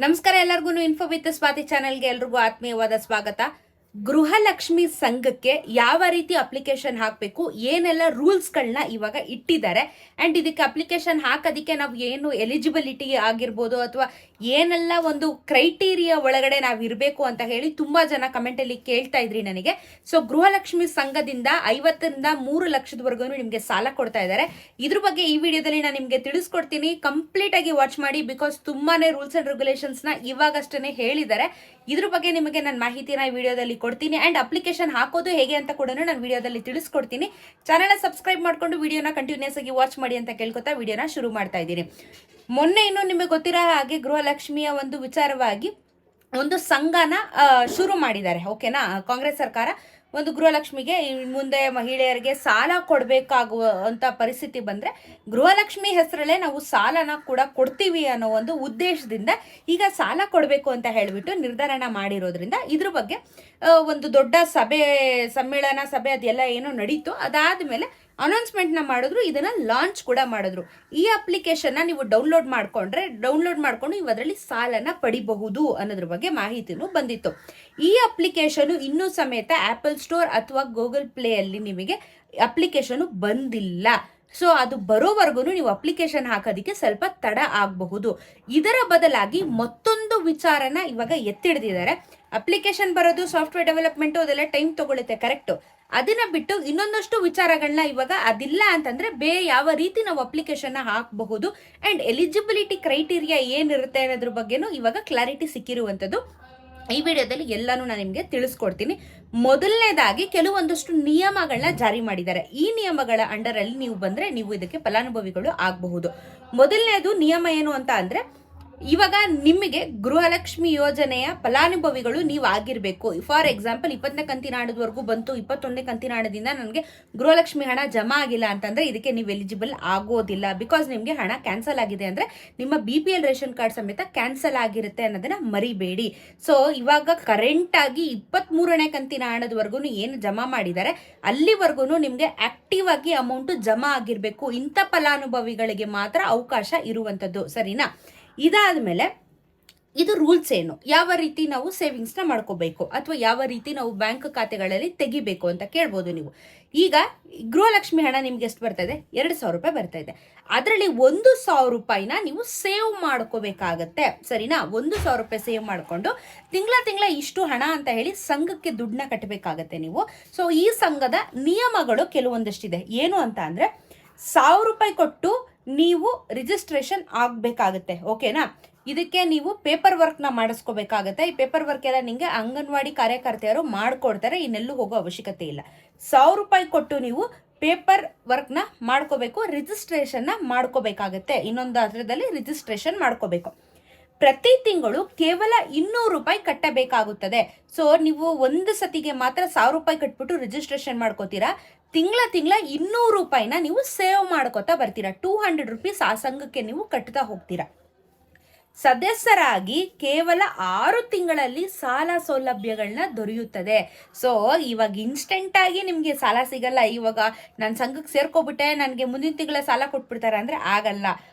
ನಮಸ್ಕಾರ ಎಲ್ಲರಿಗೂ info with Swati ಚಾನೆಲ್ಗೆ ಎಲ್ರಿಗೂ ಆತ್ಮೀಯವಾದ ಸ್ವಾಗತ. ಗೃಹಲಕ್ಷ್ಮಿ ಸಂಘಕ್ಕೆ ಯಾವ ರೀತಿ ಅಪ್ಲಿಕೇಶನ್ ಹಾಕಬೇಕು, ಏನೆಲ್ಲ ರೂಲ್ಸ್ಗಳನ್ನ ಇವಾಗ ಇಟ್ಟಿದ್ದಾರೆ ಅಂಡ್ ಇದಕ್ಕೆ ಅಪ್ಲಿಕೇಶನ್ ಹಾಕೋದಕ್ಕೆ ನಾವು ಏನು ಎಲಿಜಿಬಿಲಿಟಿ ಆಗಿರ್ಬೋದು ಅಥವಾ ಏನೆಲ್ಲ ಒಂದು ಕ್ರೈಟೀರಿಯಾ ಒಳಗಡೆ ನಾವು ಇರಬೇಕು ಅಂತ ಹೇಳಿ ತುಂಬಾ ಜನ ಕಮೆಂಟ್ ಅಲ್ಲಿ ಕೇಳ್ತಾ ಇದ್ರಿ ನನಗೆ. ಸೊ ಗೃಹಲಕ್ಷ್ಮಿ ಸಂಘದಿಂದ 50ರಿಂದ 3 ಲಕ್ಷದವರೆಗೂ ನಿಮಗೆ ಸಾಲ ಕೊಡ್ತಾ ಇದ್ದಾರೆ. ಇದ್ರ ಬಗ್ಗೆ ಈ ವಿಡಿಯೋದಲ್ಲಿ ನಾನು ನಿಮಗೆ ತಿಳಿಸ್ಕೊಡ್ತೀನಿ. ಕಂಪ್ಲೀಟ್ ಆಗಿ ವಾಚ್ ಮಾಡಿ, ಬಿಕಾಸ್ ತುಂಬಾನೇ ರೂಲ್ಸ್ ಅಂಡ್ ರೆಗ್ಯುಲೇಷನ್ಸ್ ನ ಇವಾಗಷ್ಟೇ ಹೇಳಿದ್ದಾರೆ. ಇದ್ರ ಬಗ್ಗೆ ನಿಮಗೆ ನಾನು ಮಾಹಿತಿನ ಈ ವಿಡಿಯೋದಲ್ಲಿ ಕೊಡ್ತೀನಿ ಅಂಡ್ ಅಪ್ಲಿಕೇಶನ್ ಹಾಕೋದು ಹೇಗೆ ಅಂತ ಕೂಡ ನಾನು ವಿಡಿಯೋದಲ್ಲಿ ತಿಳಿಸ್ಕೊಡ್ತೀನಿ. ಚಾನೆಲ್ ಸಬ್ಸ್ಕ್ರೈಬ್ ಮಾಡ್ಕೊಂಡು ವಿಡಿಯೋನ ಕಂಟಿನ್ಯೂಸ್ ಆಗಿ ವಾಚ್ ಮಾಡಿ ಅಂತ ಕೇಳ್ಕೊತಾ ವಿಡಿಯೋನ ಶುರು ಮಾಡ್ತಾ ಇದ್ದೀನಿ. ಮೊನ್ನೆ ಇನ್ನು ನಿಮಗೆ ಗೊತ್ತಿರೋ ಹಾಗೆ ಗೃಹಲಕ್ಷ್ಮಿಯ ಒಂದು ವಿಚಾರವಾಗಿ ಒಂದು ಸಂಘನ ಶುರು ಮಾಡಿದ್ದಾರೆ. ಓಕೆನಾ, ಕಾಂಗ್ರೆಸ್ ಸರ್ಕಾರ ಒಂದು ಗೃಹಲಕ್ಷ್ಮಿಗೆ ಮುಂದೆ ಮಹಿಳೆಯರಿಗೆ ಸಾಲ ಕೊಡಬೇಕಾಗುವಂತ ಪರಿಸ್ಥಿತಿ ಬಂದ್ರೆ ಗೃಹಲಕ್ಷ್ಮಿ ಹೆಸರಲ್ಲೇ ನಾವು ಸಾಲನ ಕೂಡ ಕೊಡ್ತೀವಿ ಅನ್ನೋ ಒಂದು ಉದ್ದೇಶದಿಂದ ಈಗ ಸಾಲ ಕೊಡಬೇಕು ಅಂತ ಹೇಳಿಬಿಟ್ಟು ನಿರ್ಧಾರನ ಮಾಡಿರೋದ್ರಿಂದ ಇದ್ರ ಬಗ್ಗೆ ಒಂದು ದೊಡ್ಡ ಸಮ್ಮೇಳನ ಸಭೆ ಅದೆಲ್ಲ ಏನೋ ನಡೀತು. ಅದಾದ್ಮೇಲೆ ಅನೌನ್ಸ್ಮೆಂಟ್ನ ಮಾಡಿದ್ರು, ಇದನ್ನ ಲಾಂಚ್ ಕೂಡ ಮಾಡಿದ್ರು. ಈ ಅಪ್ಲಿಕೇಶನ್ನ ನೀವು ಡೌನ್ಲೋಡ್ ಮಾಡ್ಕೊಂಡು ನೀವು ಅದರಲ್ಲಿ ಸಾಲನ ಪಡಿಬಹುದು ಅನ್ನೋದ್ರ ಬಗ್ಗೆ ಮಾಹಿತಿನೂ ಬಂದಿತ್ತು. ಈ ಅಪ್ಲಿಕೇಶನ್ ಇನ್ನೂ ಸಮೇತ ಆಪಲ್ ಸ್ಟೋರ್ ಅಥವಾ ಗೂಗಲ್ ಪ್ಲೇ ಅಲ್ಲಿ ನಿಮಗೆ ಅಪ್ಲಿಕೇಶನ್ ಬಂದಿಲ್ಲ. ಸೊ ಅದು ಬರೋವರೆಗೂ ನೀವು ಅಪ್ಲಿಕೇಶನ್ ಹಾಕೋದಕ್ಕೆ ಸ್ವಲ್ಪ ತಡ ಆಗಬಹುದು. ಇದರ ಬದಲಾಗಿ ಮತ್ತೊಂದು ವಿಚಾರನ ಇವಾಗ ಎತ್ತಿಡ್ದಿದ್ದಾರೆ. ಅಪ್ಲಿಕೇಶನ್ ಬರೋದು, ಸಾಫ್ಟ್ವೇರ್ ಡೆವಲಪ್ಮೆಂಟ್ ಅದೆಲ್ಲ ಟೈಮ್ ತಗೊಳುತ್ತೆ, ಕರೆಕ್ಟ್. ಅದನ್ನ ಬಿಟ್ಟು ಇನ್ನೊಂದಷ್ಟು ವಿಚಾರಗಳನ್ನ ಇವಾಗ ಅದಿಲ್ಲ ಅಂತಂದ್ರೆ ಬೇರೆ ಯಾವ ರೀತಿ ನಾವು ಅಪ್ಲಿಕೇಶನ್ ಹಾಕಬಹುದು ಅಂಡ್ ಎಲಿಜಿಬಿಲಿಟಿ ಕ್ರೈಟೀರಿಯಾ ಏನಿರುತ್ತೆ ಅನ್ನೋದ್ರ ಬಗ್ಗೆನೂ ಇವಾಗ ಕ್ಲಾರಿಟಿ ಸಿಕ್ಕಿರುವಂಥದ್ದು. ಈ ವಿಡಿಯೋದಲ್ಲಿ ಎಲ್ಲಾನು ನಾನು ನಿಮಗೆ ತಿಳಿಸ್ಕೊಡ್ತೀನಿ. ಮೊದಲನೇದಾಗಿ ಕೆಲವೊಂದಷ್ಟು ನಿಯಮಗಳನ್ನ ಜಾರಿ ಮಾಡಿದ್ದಾರೆ. ಈ ನಿಯಮಗಳ ಅಂಡರ್ ಅಲ್ಲಿ ನೀವು ಬಂದ್ರೆ ನೀವು ಇದಕ್ಕೆ ಫಲಾನುಭವಿಗಳು ಆಗಬಹುದು. ಮೊದಲನೇದು ನಿಯಮ ಏನು ಅಂತ ಅಂದ್ರೆ, ಇವಾಗ ನಿಮಗೆ ಗೃಹಲಕ್ಷ್ಮಿ ಯೋಜನೆಯ ಫಲಾನುಭವಿಗಳು ನೀವು ಆಗಿರ್ಬೇಕು. ಫಾರ್ ಎಕ್ಸಾಂಪಲ್ 20ನೇ ಕಂತಿನ ಹಣದವರೆಗೂ ಬಂತು, 21ನೇ ಕಂತಿನ ಹಣದಿಂದ ನನಗೆ ಗೃಹಲಕ್ಷ್ಮಿ ಹಣ ಜಮಾ ಆಗಿಲ್ಲ ಅಂತಂದ್ರೆ ಇದಕ್ಕೆ ನೀವು ಎಲಿಜಿಬಲ್ ಆಗೋದಿಲ್ಲ. ಬಿಕಾಸ್ ನಿಮಗೆ ಹಣ ಕ್ಯಾನ್ಸಲ್ ಆಗಿದೆ ಅಂದ್ರೆ ನಿಮ್ಮ BPL ರೇಷನ್ ಕಾರ್ಡ್ ಸಮೇತ ಕ್ಯಾನ್ಸಲ್ ಆಗಿರುತ್ತೆ ಅನ್ನೋದನ್ನ ಮರಿಬೇಡಿ. ಸೊ ಇವಾಗ ಕರೆಂಟ್ ಆಗಿ 23ನೇ ಕಂತಿನ ಹಣದವರೆಗೂ ಏನು ಜಮಾ ಮಾಡಿದ್ದಾರೆ ಅಲ್ಲಿವರೆಗೂ ನಿಮ್ಗೆ ಆಕ್ಟಿವ್ ಆಗಿ ಅಮೌಂಟ್ ಜಮಾ ಆಗಿರ್ಬೇಕು. ಇಂಥ ಫಲಾನುಭವಿಗಳಿಗೆ ಮಾತ್ರ ಅವಕಾಶ ಇರುವಂತದ್ದು, ಸರಿನಾ? ಇದಾದ್ಮೇಲೆ ಇದು ರೂಲ್ಸ್ ಏನು, ಯಾವ ರೀತಿ ನಾವು ಸೇವಿಂಗ್ಸ್ನ ಮಾಡ್ಕೋಬೇಕು ಅಥವಾ ಯಾವ ರೀತಿ ನಾವು ಬ್ಯಾಂಕ್ ಖಾತೆಗಳಲ್ಲಿ ತೆಗಿಬೇಕು ಅಂತ ಕೇಳ್ಬೋದು ನೀವು. ಈಗ ಗೃಹಲಕ್ಷ್ಮಿ ಹಣ ನಿಮ್ಗೆ ಎಷ್ಟು ಬರ್ತಾ ಇದೆ? 2,000 ರೂಪಾಯಿ ಬರ್ತಾ ಇದೆ. ಅದರಲ್ಲಿ 1,000 ರೂಪಾಯಿನ ನೀವು ಸೇವ್ ಮಾಡ್ಕೋಬೇಕಾಗತ್ತೆ, ಸರಿನಾ? 1,000 ರೂಪಾಯಿ ಸೇವ್ ಮಾಡಿಕೊಂಡು ತಿಂಗಳ ಇಷ್ಟು ಹಣ ಅಂತ ಹೇಳಿ ಸಂಘಕ್ಕೆ ದುಡ್ಡನ್ನ ಕಟ್ಟಬೇಕಾಗತ್ತೆ ನೀವು. ಸೊ ಈ ಸಂಘದ ನಿಯಮಗಳು ಕೆಲವೊಂದಷ್ಟಿದೆ. ಏನು ಅಂತ ಅಂದ್ರೆ, 1,000 ರೂಪಾಯಿ ಕೊಟ್ಟು ನೀವು ರಿಜಿಸ್ಟ್ರೇಷನ್ ಆಗಬೇಕಾಗತ್ತೆ. ಓಕೆನಾ? ಇದಕ್ಕೆ ನೀವು ಪೇಪರ್ ವರ್ಕ್ನ ಮಾಡಿಸ್ಕೋಬೇಕಾಗತ್ತೆ. ಈ ಪೇಪರ್ ವರ್ಕ್ ಎಲ್ಲ ನಿಮಗೆ ಅಂಗನವಾಡಿ ಕಾರ್ಯಕರ್ತೆಯರು ಮಾಡ್ಕೊಡ್ತಾರೆ, ಇನ್ನೆಲ್ಲೂ ಹೋಗೋ ಅವಶ್ಯಕತೆ ಇಲ್ಲ. 1,000 ರೂಪಾಯಿ ಕೊಟ್ಟು ನೀವು ಪೇಪರ್ ವರ್ಕ್ನ ಮಾಡ್ಕೋಬೇಕು, ರಿಜಿಸ್ಟ್ರೇಷನ್ನ ಮಾಡ್ಕೋಬೇಕಾಗತ್ತೆ. ಇನ್ನೊಂದು ಅದರದಲ್ಲಿ ರಿಜಿಸ್ಟ್ರೇಷನ್ ಮಾಡ್ಕೋಬೇಕು. ಪ್ರತಿ ತಿಂಗಳು ಕೇವಲ 200 ರೂಪಾಯಿ ಕಟ್ಟಬೇಕಾಗುತ್ತದೆ. ಸೊ ನೀವು ಒಂದು ಸತಿಗೆ ಮಾತ್ರ 1,000 ರೂಪಾಯಿ ಕಟ್ಬಿಟ್ಟು ರಿಜಿಸ್ಟ್ರೇಷನ್ ಮಾಡ್ಕೋತೀರಾ. ತಿಂಗಳ 200 ರೂಪಾಯಿನ ನೀವು ಸೇವ್ ಮಾಡ್ಕೋತಾ ಬರ್ತೀರಾ. 200 ರುಪೀಸ್ ಆ ಸಂಘಕ್ಕೆ ನೀವು ಕಟ್ತಾ ಹೋಗ್ತೀರಾ. ಸದಸ್ಯರಾಗಿ ಕೇವಲ 6 ತಿಂಗಳಲ್ಲಿ ಸಾಲ ಸೌಲಭ್ಯಗಳನ್ನ ದೊರೆಯುತ್ತದೆ. ಸೊ ಇವಾಗ ಇನ್ಸ್ಟೆಂಟ್ ಆಗಿ ನಿಮ್ಗೆ ಸಾಲ ಸಿಗಲ್ಲ. ಇವಾಗ ನನ್ನ ಸಂಘಕ್ಕೆ ಸೇರ್ಕೊಬಿಟ್ಟೆ ನನಗೆ ಮುಂದಿನ ತಿಂಗಳ ಸಾಲ ಕೊಟ್ಬಿಡ್ತಾರೆ ಅಂದ್ರೆ ಆಗಲ್ಲ.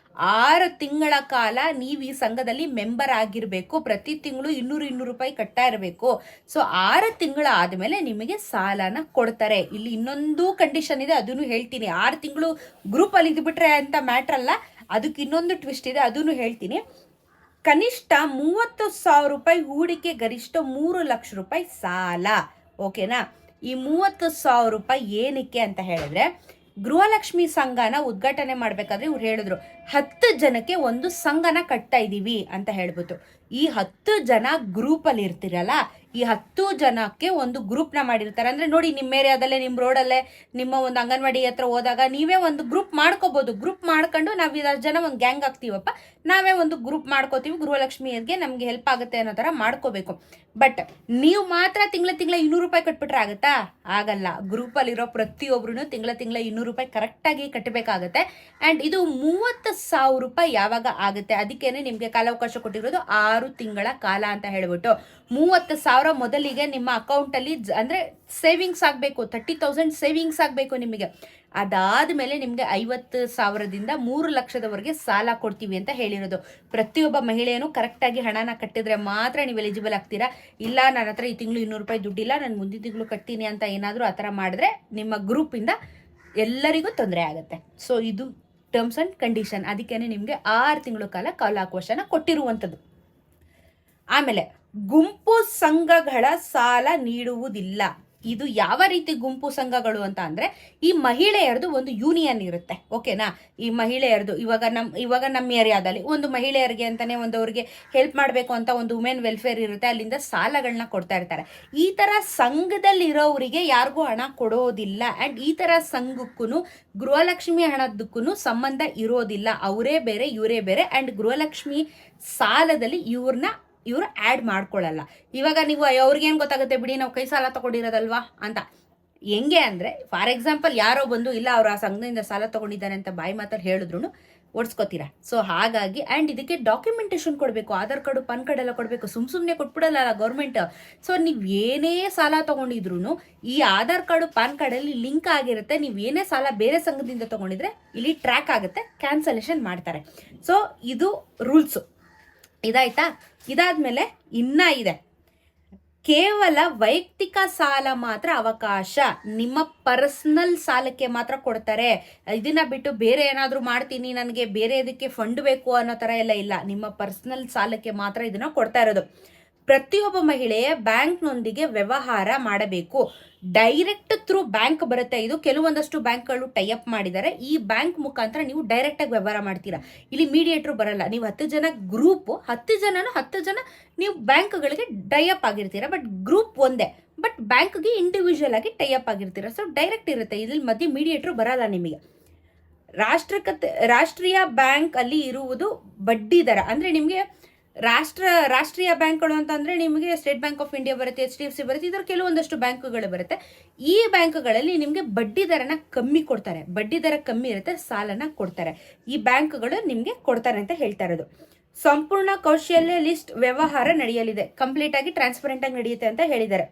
6 ತಿಂಗಳ ಕಾಲ ನೀವು ಈ ಸಂಘದಲ್ಲಿ ಮೆಂಬರ್ ಆಗಿರ್ಬೇಕು. ಪ್ರತಿ ತಿಂಗಳು 200 ರೂಪಾಯಿ ಕಟ್ತಾ ಇರಬೇಕು. ಸೊ 6 ತಿಂಗಳ ಆದ್ಮೇಲೆ ನಿಮಗೆ ಸಾಲನ ಕೊಡ್ತಾರೆ. ಇಲ್ಲಿ ಇನ್ನೊಂದು ಕಂಡೀಷನ್ ಇದೆ, ಅದನ್ನು ಹೇಳ್ತೀನಿ. 6 ತಿಂಗಳು ಗ್ರೂಪ್ ಅಲ್ಲಿ ಇದ್ಬಿಟ್ರೆ ಅಂತ ಮ್ಯಾಟ್ರ್ ಅಲ್ಲ, ಅದಕ್ಕೆ ಇನ್ನೊಂದು ಟ್ವಿಸ್ಟ್ ಇದೆ, ಅದನ್ನು ಹೇಳ್ತೀನಿ. ಕನಿಷ್ಠ 30,000 ರೂಪಾಯಿ ಹೂಡಿಕೆ, ಗರಿಷ್ಠ 3 ಲಕ್ಷ ರೂಪಾಯಿ ಸಾಲ. ಓಕೆನಾ? ಈ 30,000 ರೂಪಾಯಿ ಏನಕ್ಕೆ ಅಂತ ಹೇಳಿದ್ರೆ, ಗೃಹಲಕ್ಷ್ಮಿ ಸಂಘನ ಉದ್ಘಾಟನೆ ಮಾಡ್ಬೇಕಾದ್ರೆ ಇವ್ರು ಹೇಳಿದ್ರು 10 ಜನಕ್ಕೆ ಒಂದು ಸಂಘನ ಕಟ್ತಾ ಇದೀವಿ ಅಂತ ಹೇಳ್ಬಿಟ್ಟು. ಈ 10 ಜನ ಗ್ರೂಪ್ ಅಲ್ಲಿ ಇರ್ತಿರಲ್ಲ, ಈ 10 ಜನಕ್ಕೆ ಒಂದು ಗ್ರೂಪ್ನ ಮಾಡಿರ್ತಾರೆ. ಅಂದ್ರೆ ನೋಡಿ, ನಿಮ್ಮ ಏರಿಯಾದಲ್ಲೇ, ನಿಮ್ಮ ರೋಡಲ್ಲೇ, ನಿಮ್ಮ ಒಂದು ಅಂಗನವಾಡಿ ಹತ್ರ ಹೋದಾಗ ನೀವೇ ಒಂದು ಗ್ರೂಪ್ ಮಾಡ್ಕೋಬಹುದು. ಗ್ರೂಪ್ ಮಾಡ್ಕೊಂಡು ನಾವು 10 ಜನ ಒಂದು ಗ್ಯಾಂಗ್ ಆಗ್ತೀವಪ್ಪ, ನಾವೇ ಒಂದು ಗ್ರೂಪ್ ಮಾಡ್ಕೋತೀವಿ, ಗೃಹಲಕ್ಷ್ಮಿಗೆ ನಮ್ಗೆ ಹೆಲ್ಪ್ ಆಗುತ್ತೆ ಅನ್ನೋ ತರ ಮಾಡ್ಕೋಬೇಕು. ಬಟ್ ನೀವು ಮಾತ್ರ ತಿಂಗಳ 200 ರೂಪಾಯಿ ಕಟ್ಬಿಟ್ರೆ ಆಗುತ್ತಾ? ಆಗಲ್ಲ. ಗ್ರೂಪ್ ಅಲ್ಲಿರೋ ಪ್ರತಿಯೊಬ್ರು ತಿಂಗಳ 200 ರೂಪಾಯಿ ಕರೆಕ್ಟ್ ಆಗಿ ಕಟ್ಟಬೇಕಾಗತ್ತೆ. ಅಂಡ್ ಇದು 30,000 ರೂಪಾಯಿ ಯಾವಾಗ ಆಗುತ್ತೆ, ಅದಕ್ಕೇನೆ ನಿಮ್ಗೆ ಕಾಲಾವಕಾಶ ಕೊಟ್ಟಿರೋದು 6 ತಿಂಗಳ ಕಾಲ ಅಂತ ಹೇಳ್ಬಿಟ್ಟು. 30,000 ಬರೋ ಮೊದಲಿಗೆ ನಿಮ್ಮ ಅಕೌಂಟಲ್ಲಿ ಅಂದರೆ ಸೇವಿಂಗ್ಸ್ ಆಗಬೇಕು, 30,000 ಸೇವಿಂಗ್ಸ್ ಆಗಬೇಕು ನಿಮಗೆ. ಅದಾದಮೇಲೆ ನಿಮಗೆ 50,000ದಿಂದ 3,00,000ದವರೆಗೆ ಸಾಲ ಕೊಡ್ತೀವಿ ಅಂತ ಹೇಳಿರೋದು. ಪ್ರತಿಯೊಬ್ಬ ಮಹಿಳೆಯೂ ಕರೆಕ್ಟಾಗಿ ಹಣನ ಕಟ್ಟಿದ್ರೆ ಮಾತ್ರ ನೀವು ಎಲಿಜಿಬಲ್ ಆಗ್ತೀರಾ. ಇಲ್ಲ ನನ್ನ ಹತ್ರ ಈ ತಿಂಗಳು 200 ರೂಪಾಯಿ ದುಡ್ಡಿಲ್ಲ, ನಾನು ಮುಂದಿನ ತಿಂಗಳು ಕಟ್ತೀನಿ ಅಂತ ಏನಾದರೂ ಆ ಥರ ಮಾಡಿದ್ರೆ ನಿಮ್ಮ ಗ್ರೂಪಿಂದ ಎಲ್ಲರಿಗೂ ತೊಂದರೆ ಆಗುತ್ತೆ. ಸೊ ಇದು ಟರ್ಮ್ಸ್ ಆ್ಯಂಡ್ ಕಂಡೀಷನ್. ಅದಕ್ಕೇ ನಿಮಗೆ 6 ತಿಂಗಳ ಕಾಲ ಕಾಲಾವಕಾಶನ ಕೊಟ್ಟಿರುವಂಥದ್ದು. ಆಮೇಲೆ ಗುಂಪು ಸಂಘಗಳ ಸಾಲ ನೀಡುವುದಿಲ್ಲ. ಇದು ಯಾವ ರೀತಿ ಗುಂಪು ಸಂಘಗಳು ಅಂತ ಅಂದರೆ, ಈ ಮಹಿಳೆಯರದು ಒಂದು ಯೂನಿಯನ್ ಇರುತ್ತೆ, ಓಕೆನಾ. ಈ ಮಹಿಳೆಯರದು ಇವಾಗ ನಮ್ಮ ಏರಿಯಾದಲ್ಲಿ ಒಂದು ಮಹಿಳೆಯರಿಗೆ ಅಂತಾನೆ ಒಂದು ಅವ್ರಿಗೆ ಹೆಲ್ಪ್ ಮಾಡಬೇಕು ಅಂತ ಒಂದು ವುಮೆನ್ ವೆಲ್ಫೇರ್ ಇರುತ್ತೆ, ಅಲ್ಲಿಂದ ಸಾಲಗಳನ್ನ ಕೊಡ್ತಾ ಇರ್ತಾರೆ. ಈ ಥರ ಸಂಘದಲ್ಲಿರೋರಿಗೆ ಯಾರಿಗೂ ಹಣ ಕೊಡೋದಿಲ್ಲ. ಆ್ಯಂಡ್ ಈ ಥರ ಸಂಘಕ್ಕೂ ಗೃಹಲಕ್ಷ್ಮಿ ಹಣದಕ್ಕೂ ಸಂಬಂಧ ಇರೋದಿಲ್ಲ. ಅವರೇ ಬೇರೆ ಇವರೇ ಬೇರೆ. ಆ್ಯಂಡ್ ಗೃಹಲಕ್ಷ್ಮಿ ಸಾಲದಲ್ಲಿ ಇವರು ಆ್ಯಡ್ ಮಾಡ್ಕೊಳ್ಳಲ್ಲ. ಇವಾಗ ನೀವು ಅವ್ರಿಗೇನು ಗೊತ್ತಾಗುತ್ತೆ ಬಿಡಿ, ನಾವು ಕೈ ಸಾಲ ತಗೊಂಡಿರೋದಲ್ವಾ ಅಂತ. ಹೆಂಗೆ ಅಂದರೆ, ಫಾರ್ ಎಕ್ಸಾಂಪಲ್ ಯಾರೋ ಬಂದು ಇಲ್ಲ ಅವ್ರು ಆ ಸಂಘದಿಂದ ಸಾಲ ತಗೊಂಡಿದ್ದಾರೆ ಅಂತ ಬಾಯಿ ಮಾತಾಡಿ ಹೇಳಿದ್ರು ಓಡಿಸ್ಕೋತೀರಾ. ಸೊ ಹಾಗಾಗಿ ಆ್ಯಂಡ್ ಇದಕ್ಕೆ ಡಾಕ್ಯುಮೆಂಟೇಶನ್ ಕೊಡಬೇಕು, ಆಧಾರ್ ಕಾರ್ಡು ಪಾನ್ ಕಾರ್ಡ್ ಎಲ್ಲ ಕೊಡಬೇಕು. ಸುಮ್ಮನೆ ಕೊಟ್ಬಿಡಲ್ಲ ಗೌರ್ಮೆಂಟ್. ಸೊ ನೀವು ಏನೇ ಸಾಲ ತೊಗೊಂಡಿದ್ರು ಈ ಆಧಾರ್ ಕಾರ್ಡು ಪಾನ್ ಕಾರ್ಡಲ್ಲಿ ಲಿಂಕ್ ಆಗಿರುತ್ತೆ. ನೀವು ಏನೇ ಸಾಲ ಬೇರೆ ಸಂಘದಿಂದ ತೊಗೊಂಡಿದ್ರೆ ಇಲ್ಲಿ ಟ್ರ್ಯಾಕ್ ಆಗುತ್ತೆ, ಕ್ಯಾನ್ಸಲೇಷನ್ ಮಾಡ್ತಾರೆ. ಸೊ ಇದು ರೂಲ್ಸು. ಇದಾಯ್ತಾ? ಇದಾದ್ಮೇಲೆ ಇನ್ನ ಇದೆ, ಕೇವಲ ವೈಯಕ್ತಿಕ ಸಾಲ ಮಾತ್ರ ಅವಕಾಶ. ನಿಮ್ಮ ಪರ್ಸನಲ್ ಸಾಲಕ್ಕೆ ಮಾತ್ರ ಕೊಡ್ತಾರೆ. ಇದನ್ನ ಬಿಟ್ಟು ಬೇರೆ ಏನಾದರೂ ಮಾಡ್ತೀನಿ, ನನಗೆ ಬೇರೆ ಇದಕ್ಕೆ ಫಂಡ್ ಬೇಕು ಅನ್ನೋ ಥರ ಎಲ್ಲ ಇಲ್ಲ. ನಿಮ್ಮ ಪರ್ಸನಲ್ ಸಾಲಕ್ಕೆ ಮಾತ್ರ ಇದನ್ನ ಕೊಡ್ತಾ ಇರೋದು. ಪ್ರತಿಯೊಬ್ಬ ಮಹಿಳೆಯ ಬ್ಯಾಂಕ್ನೊಂದಿಗೆ ವ್ಯವಹಾರ ಮಾಡಬೇಕು. ಡೈರೆಕ್ಟ್ ಥ್ರೂ ಬ್ಯಾಂಕ್ ಬರುತ್ತೆ. ಇದು ಕೆಲವೊಂದಷ್ಟು ಬ್ಯಾಂಕ್ಗಳು ಟೈಅಪ್ ಮಾಡಿದ್ದಾರೆ. ಈ ಬ್ಯಾಂಕ್ ಮುಖಾಂತರ ನೀವು ಡೈರೆಕ್ಟಾಗಿ ವ್ಯವಹಾರ ಮಾಡ್ತೀರಾ. ಇಲ್ಲಿ ಮೀಡಿಯೇಟ್ರು ಬರಲ್ಲ. ನೀವು 10 ಜನ ಗ್ರೂಪು, 10 ಜನ ನೀವು ಬ್ಯಾಂಕ್ಗಳಿಗೆ ಟೈಅಪ್ ಆಗಿರ್ತೀರಾ. ಬಟ್ ಗ್ರೂಪ್ ಒಂದೇ, ಬಟ್ ಬ್ಯಾಂಕ್ಗೆ ಇಂಡಿವಿಜುವಲ್ ಆಗಿ ಟೈಅಪ್ ಆಗಿರ್ತೀರಾ. ಸೊ ಡೈರೆಕ್ಟ್ ಇರುತ್ತೆ. ಇದ್ರಲ್ಲಿ ಮಧ್ಯೆ ಮೀಡಿಯೇಟ್ರು ಬರಲ್ಲ ನಿಮಗೆ. ರಾಷ್ಟ್ರೀಯ ಬ್ಯಾಂಕ್ ಅಲ್ಲಿ ಇರುವುದು ಬಡ್ಡಿ ದರ. ಅಂದರೆ ನಿಮಗೆ ರಾಷ್ಟ್ರೀಯ ಬ್ಯಾಂಕ್ಗಳು ಅಂತಂದರೆ ನಿಮಗೆ ಸ್ಟೇಟ್ ಬ್ಯಾಂಕ್ ಆಫ್ ಇಂಡಿಯಾ ಬರುತ್ತೆ, HDFC ಬರುತ್ತೆ, ಇದರ ಕೆಲವೊಂದಷ್ಟು ಬ್ಯಾಂಕುಗಳು ಬರುತ್ತೆ. ಈ ಬ್ಯಾಂಕ್ಗಳಲ್ಲಿ ನಿಮಗೆ ಬಡ್ಡಿ ದರನ ಕಮ್ಮಿ ಕೊಡ್ತಾರೆ. ಬಡ್ಡಿ ದರ ಕಮ್ಮಿ ಇರುತ್ತೆ, ಸಾಲನ ಕೊಡ್ತಾರೆ. ಈ ಬ್ಯಾಂಕ್ಗಳು ನಿಮಗೆ ಕೊಡ್ತಾರೆ ಅಂತ ಹೇಳ್ತಾ ಇರೋದು. ಸಂಪೂರ್ಣ ಕೌಶಲ್ಯ ಲಿಸ್ಟ್ ವ್ಯವಹಾರ ನಡೆಯಲಿದೆ. ಕಂಪ್ಲೀಟ್ ಆಗಿ ಟ್ರಾನ್ಸ್ಪರೆಂಟ್ ಆಗಿ ನಡೆಯುತ್ತೆ ಅಂತ ಹೇಳಿದ್ದಾರೆ.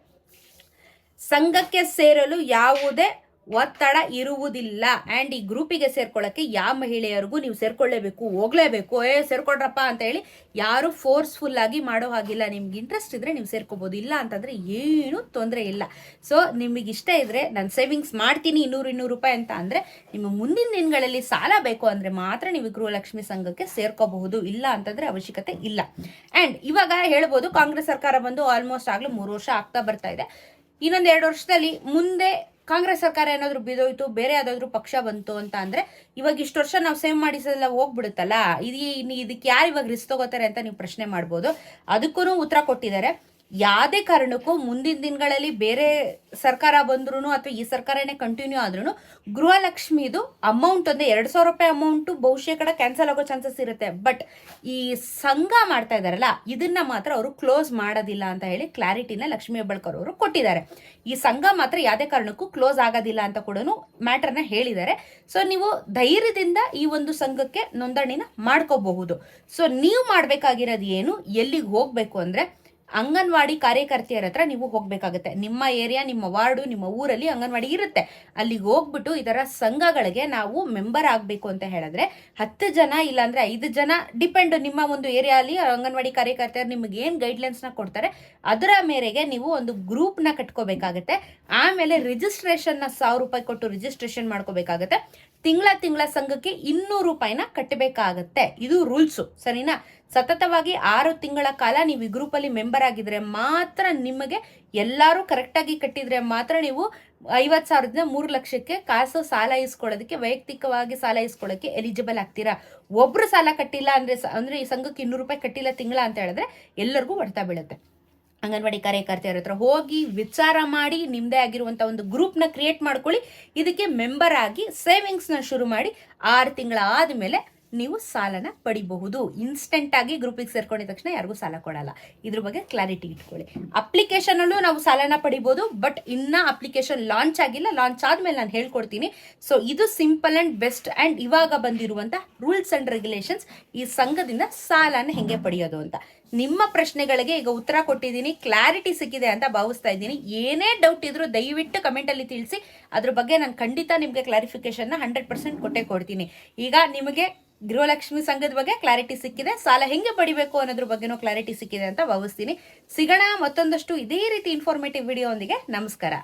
ಸಂಘಕ್ಕೆ ಸೇರಲು ಯಾವುದೇ ಒತ್ತಡ ಇರುವುದಿಲ್ಲ. ಆ್ಯಂಡ್ ಈ ಗ್ರೂಪಿಗೆ ಸೇರ್ಕೊಳ್ಳೋಕ್ಕೆ ಯಾವ ಮಹಿಳೆಯರಿಗೂ ನೀವು ಸೇರ್ಕೊಳ್ಳೇಬೇಕು, ಹೋಗ್ಲೇಬೇಕು, ಸೇರ್ಕೊಳ್ರಪ್ಪ ಅಂತ ಹೇಳಿ ಯಾರು ಫೋರ್ಸ್ಫುಲ್ ಆಗಿ ಮಾಡೋ ಹಾಗಿಲ್ಲ. ನಿಮ್ಗೆ ಇಂಟ್ರೆಸ್ಟ್ ಇದ್ರೆ ನೀವು ಸೇರ್ಕೋಬೋದು, ಇಲ್ಲ ಅಂತಂದರೆ ಏನೂ ತೊಂದರೆ ಇಲ್ಲ. ಸೊ ನಿಮಗೆ ಇಷ್ಟ ಇದ್ರೆ ನಾನು ಸೇವಿಂಗ್ಸ್ ಮಾಡ್ತೀನಿ 200 ರೂಪಾಯಿ ಅಂತ ಅಂದರೆ, ನಿಮ್ಮ ಮುಂದಿನ ದಿನಗಳಲ್ಲಿ ಸಾಲ ಬೇಕು ಅಂದರೆ ಮಾತ್ರ ನೀವು ಗೃಹಲಕ್ಷ್ಮಿ ಸಂಘಕ್ಕೆ ಸೇರ್ಕೋಬಹುದು, ಇಲ್ಲ ಅಂತಂದರೆ ಅವಶ್ಯಕತೆ ಇಲ್ಲ. ಆ್ಯಂಡ್ ಇವಾಗ ಹೇಳ್ಬೋದು, ಕಾಂಗ್ರೆಸ್ ಸರ್ಕಾರ ಬಂದು ಆಲ್ಮೋಸ್ಟ್ ಆಗಲೂ 3 ವರ್ಷ ಆಗ್ತಾ ಬರ್ತಾ ಇದೆ. ಇನ್ನೊಂದು 2 ವರ್ಷದಲ್ಲಿ ಮುಂದೆ ಕಾಂಗ್ರೆಸ್ ಸರ್ಕಾರ ಏನಾದರೂ ಬಿದ್ದೋಯ್ತು, ಬೇರೆ ಯಾವುದಾದ್ರೂ ಪಕ್ಷ ಬಂತು ಅಂತ ಅಂದರೆ, ಇವಾಗ ಇಷ್ಟು ವರ್ಷ ನಾವು ಸೇವ್ ಮಾಡಿಸೋದೆಲ್ಲ ಹೋಗ್ಬಿಡುತ್ತಲ್ಲ, ಇದಕ್ಕೆ ಯಾರು ಇವಾಗ ರಿಸ್ಕ್ ತಗೋತಾರೆ ಅಂತ ನೀವು ಪ್ರಶ್ನೆ ಮಾಡ್ಬೋದು. ಅದಕ್ಕೂ ಉತ್ತರ ಕೊಟ್ಟಿದ್ದಾರೆ. ಯಾವುದೇ ಕಾರಣಕ್ಕೂ ಮುಂದಿನ ದಿನಗಳಲ್ಲಿ ಬೇರೆ ಸರ್ಕಾರ ಬಂದ್ರೂ ಅಥವಾ ಈ ಸರ್ಕಾರನೇ ಕಂಟಿನ್ಯೂ ಆದ್ರೂ ಗೃಹಲಕ್ಷ್ಮಿದು ಅಮೌಂಟ್ ಅಂದರೆ 2,000 ರೂಪಾಯಿ ಅಮೌಂಟು ಬಹುಶಃ ಕಡೆ ಕ್ಯಾನ್ಸಲ್ ಆಗೋ ಚಾನ್ಸಸ್ ಇರುತ್ತೆ. ಬಟ್ ಈ ಸಂಘ ಮಾಡ್ತಾ ಇದ್ದಾರಲ್ಲ, ಇದನ್ನ ಮಾತ್ರ ಅವರು ಕ್ಲೋಸ್ ಮಾಡೋದಿಲ್ಲ ಅಂತ ಹೇಳಿ ಕ್ಲಾರಿಟಿನ ಲಕ್ಷ್ಮೀ ಹೆಬ್ಬಾಳ್ಕರ್ ಅವರು ಕೊಟ್ಟಿದ್ದಾರೆ. ಈ ಸಂಘ ಮಾತ್ರ ಯಾವುದೇ ಕಾರಣಕ್ಕೂ ಕ್ಲೋಸ್ ಆಗೋದಿಲ್ಲ ಅಂತ ಕೂಡ ಮ್ಯಾಟರ್ನ ಹೇಳಿದ್ದಾರೆ. ಸೊ ನೀವು ಧೈರ್ಯದಿಂದ ಈ ಒಂದು ಸಂಘಕ್ಕೆ ನೋಂದಣಿನ ಮಾಡ್ಕೋಬಹುದು. ಸೊ ನೀವು ಮಾಡಬೇಕಾಗಿರೋದು ಏನು, ಎಲ್ಲಿಗೆ ಹೋಗಬೇಕು ಅಂದರೆ, ಅಂಗನವಾಡಿ ಕಾರ್ಯಕರ್ತೆಯರ ಹತ್ರ ನೀವು ಹೋಗಬೇಕಾಗುತ್ತೆ. ನಿಮ್ಮ ಏರಿಯಾ, ನಿಮ್ಮ ವಾರ್ಡು, ನಿಮ್ಮ ಊರಲ್ಲಿ ಅಂಗನವಾಡಿ ಇರುತ್ತೆ. ಅಲ್ಲಿಗೆ ಹೋಗ್ಬಿಟ್ಟು ಇದರ ಸಂಘಗಳಿಗೆ ನಾವು ಮೆಂಬರ್ ಆಗಬೇಕು ಅಂತ ಹೇಳಿದ್ರೆ 10 ಜನ ಇಲ್ಲಾಂದ್ರೆ 5 ಜನ, ಡಿಪೆಂಡ್ ನಿಮ್ಮ ಒಂದು ಏರಿಯಾಲಿ ಅಂಗನವಾಡಿ ಕಾರ್ಯಕರ್ತೆಯರು ನಿಮಗೆ ಏನು ಗೈಡ್ಲೈನ್ಸ್ನ ಕೊಡ್ತಾರೆ ಅದರ ಮೇರೆಗೆ ನೀವು ಒಂದು ಗ್ರೂಪ್ನ ಕಟ್ಕೋಬೇಕಾಗತ್ತೆ. ಆಮೇಲೆ ರಿಜಿಸ್ಟ್ರೇಷನ್ನ 1,000 ರೂಪಾಯಿ ಕೊಟ್ಟು ರಿಜಿಸ್ಟ್ರೇಷನ್ ಮಾಡ್ಕೋಬೇಕಾಗತ್ತೆ. ತಿಂಗಳ ಸಂಘಕ್ಕೆ 200 ರೂಪಾಯಿನ ಕಟ್ಟಬೇಕಾಗತ್ತೆ. ಇದು ರೂಲ್ಸು, ಸರಿನಾ? ಸತತವಾಗಿ 6 ತಿಂಗಳ ಕಾಲ ನೀವು ಈ ಗ್ರೂಪಲ್ಲಿ ಮೆಂಬರ್ ಆಗಿದ್ರೆ ಮಾತ್ರ, ನಿಮಗೆ ಎಲ್ಲರೂ ಕರೆಕ್ಟಾಗಿ ಕಟ್ಟಿದ್ರೆ ಮಾತ್ರ ನೀವು 50,000ದಿಂದ 3 ಲಕ್ಷಕ್ಕೆ ಕಾಸು ಸಾಲ ಇಸ್ಕೊಳ್ಳೋದಕ್ಕೆ, ವೈಯಕ್ತಿಕವಾಗಿ ಸಾಲ ಇಸ್ಕೊಳ್ಳೋಕ್ಕೆ ಎಲಿಜಿಬಲ್ ಆಗ್ತೀರಾ. ಒಬ್ರು ಸಾಲ ಕಟ್ಟಿಲ್ಲ ಅಂದರೆ ಈ ಸಂಘಕ್ಕೆ 200 ರೂಪಾಯಿ ಕಟ್ಟಿಲ್ಲ ತಿಂಗಳ ಅಂತ ಹೇಳಿದ್ರೆ ಎಲ್ಲರಿಗೂ ಹೊಡ್ತಾ ಬೀಳುತ್ತೆ. ಅಂಗನವಾಡಿ ಕಾರ್ಯಕರ್ತೆಯರ ಹತ್ರ ಹೋಗಿ ವಿಚಾರ ಮಾಡಿ ನಿಮ್ಮದೇ ಆಗಿರುವಂಥ ಒಂದು ಗ್ರೂಪ್ನ ಕ್ರಿಯೇಟ್ ಮಾಡ್ಕೊಳ್ಳಿ. ಇದಕ್ಕೆ ಮೆಂಬರ್ ಆಗಿ ಸೇವಿಂಗ್ಸ್ನ ಶುರು ಮಾಡಿ 6 ತಿಂಗಳ ಆದಮೇಲೆ ನೀವು ಸಾಲನ ಪಡಿಬಹುದು. ಇನ್ಸ್ಟೆಂಟ್ ಆಗಿ ಗ್ರೂಪಿಗೆ ಸೇರ್ಕೊಂಡಿದ ತಕ್ಷಣ ಯಾರಿಗೂ ಸಾಲ ಕೊಡಲ್ಲ. ಇದ್ರ ಬಗ್ಗೆ ಕ್ಲಾರಿಟಿ ಇಟ್ಕೊಳ್ಳಿ. ಅಪ್ಲಿಕೇಶನಲ್ಲೂ ನಾವು ಸಾಲನ ಪಡಿಬೋದು, ಬಟ್ ಇನ್ನ ಅಪ್ಲಿಕೇಶನ್ ಲಾಂಚ್ ಆಗಿಲ್ಲ. ಲಾಂಚ್ ಆದ್ಮೇಲೆ ನಾನು ಹೇಳ್ಕೊಡ್ತೀನಿ. ಸೊ ಇದು ಸಿಂಪಲ್ ಅಂಡ್ ಬೆಸ್ಟ್ ಅಂಡ್ ಇವಾಗ ಬಂದಿರುವಂಥ ರೂಲ್ಸ್ ಅಂಡ್ ರೆಗ್ಯುಲೇಷನ್ಸ್, ಈ ಸಂಘದಿಂದ ಸಾಲನ ಹೆಂಗೆ ಪಡೆಯೋದು ಅಂತ. ನಿಮ್ಮ ಪ್ರಶ್ನೆಗಳಿಗೆ ಈಗ ಉತ್ತರ ಕೊಟ್ಟಿದ್ದೀನಿ, ಕ್ಲಾರಿಟಿ ಸಿಕ್ಕಿದೆ ಅಂತ ಭಾವಿಸ್ತಾ ಇದ್ದೀನಿ. ಏನೇ ಡೌಟ್ ಇದ್ರೂ ದಯವಿಟ್ಟು ಕಮೆಂಟಲ್ಲಿ ತಿಳಿಸಿ. ಅದ್ರ ಬಗ್ಗೆ ನಾನು ಖಂಡಿತ ನಿಮಗೆ ಕ್ಲಾರಿಫಿಕೇಶನ್ನ 100% ಕೊಟ್ಟೇ ಕೊಡ್ತೀನಿ. ಈಗ ನಿಮಗೆ ಗೃಹಲಕ್ಷ್ಮಿ ಸಂಘದ ಬಗ್ಗೆ ಕ್ಲಾರಿಟಿ ಸಿಕ್ಕಿದೆ, ಸಾಲ ಹೆಂಗೆ ಪಡಿಬೇಕು ಅನ್ನೋದ್ರ ಬಗ್ಗೆನೂ ಕ್ಲಾರಿಟಿ ಸಿಕ್ಕಿದೆ ಅಂತ ಭಾವಿಸ್ತೀನಿ. ಸಿಗೋಣ ಮತ್ತೊಂದಷ್ಟು ಇದೇ ರೀತಿ ಇನ್ಫಾರ್ಮೇಟಿವ್ ವಿಡಿಯೋ ಒಂದಿಗೆ. ನಮಸ್ಕಾರ.